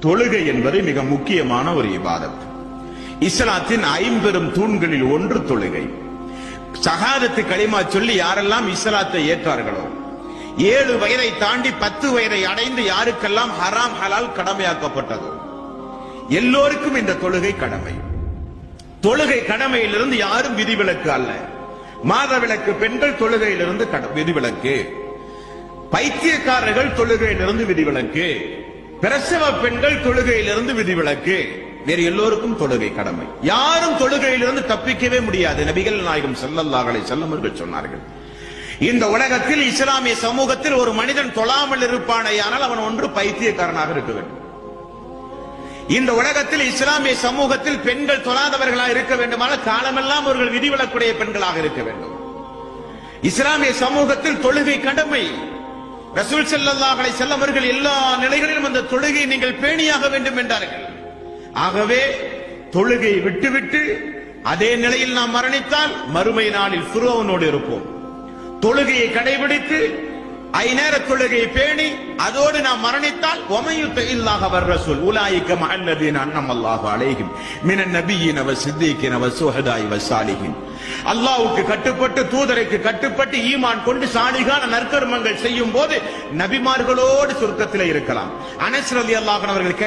தொழுகை என்பது மிக முக்கியமான ஒரு இபாதத். இஸ்லாத்தின் ஐம்பெரும் தூண்களில் ஒன்று தொழுகை. ஷஹாதத்து கலிமா சொல்லி யாரெல்லாம் இஸ்லாத்தை ஏற்றார்களோ, 7 வயதை தாண்டி 10 வயதை அடைந்து யாருக்கெல்லாம் ஹராம் ஹலால் கடமையாக்கப்பட்டதோ எல்லோருக்கும் இந்த தொழுகை கடமை. தொழுகை கடமையிலிருந்து யாரும் விதிவிலக்கு அல்ல. மாதவிலக்கு பெண்கள் தொழுகையிலிருந்து விதிவிலக்கு, பைத்தியக்காரர்கள் தொழுகையிலிருந்து விதிவிலக்கு, பிரசவ பெண்கள் தொழுகையிலிருந்து விதிவிலக்கு. வேறு எல்லோருக்கும் தொழுகை கடமை. யாரும் தொழுகையிலிருந்து தப்பிக்கவே முடியாது. நபிகள் நாயகம் ஸல்லல்லாஹு அலைஹி வஸல்லம் அவர்கள் சொன்னார்கள், இந்த உலகத்தில் இஸ்லாமிய சமூகத்தில் ஒரு மனிதன் தொழாமல் இருப்பானேயானால் அவன் ஒன்று பைத்தியக்காரனாக இருக்க வேண்டும். இந்த உலகத்தில் இஸ்லாமிய சமூகத்தில் பெண்கள் தொழாதவர்களாக இருக்க வேண்டுமானால் காலமெல்லாம் அவர்கள் விதிவிலக்குடைய பெண்களாக இருக்க வேண்டும். இஸ்லாமிய சமூகத்தில் தொழுகை கடமை. ரசூல் ஸல்லல்லாஹு அலைஹி வஸல்லம் அவர்கள் எல்லா நிலைகளிலும் அந்த தொழுகையை நீங்கள் பேணியாக வேண்டும் என்றார்கள். ஆகவே தொழுகையை விட்டுவிட்டு அதே நிலையில் நாம் மரணித்தால் மறுமை நாளில் ஃபிரௌனோடு இருப்போம். தொழுகையை கடைபிடித்து ஐநேர தொழுகையை பேணி அதோடு நாம் மரணித்தால் வமயுத்த இல்லாஹ வர் ரசூல் உலாயிக மஅல்லதீன அன்அல்லாஹு அலைஹிம் மினன் நபிய்யின வஸ்ஸிதீகின வஸ்ஸுஹதாஇ வஸ்ஸாலிஹீன். அல்லாஹ்வுக்கு கட்டுப்பட்டு தூதருக்கு கட்டுப்பட்டு ஈமான் கொண்டு சாலிகான நற்கர்மங்கள் செய்யும் போது நபிமார்களோடு சொர்க்கத்தில் இருக்கலாம். அனஸ் ரலியல்லாஹு அன்ஹு அவர்கள்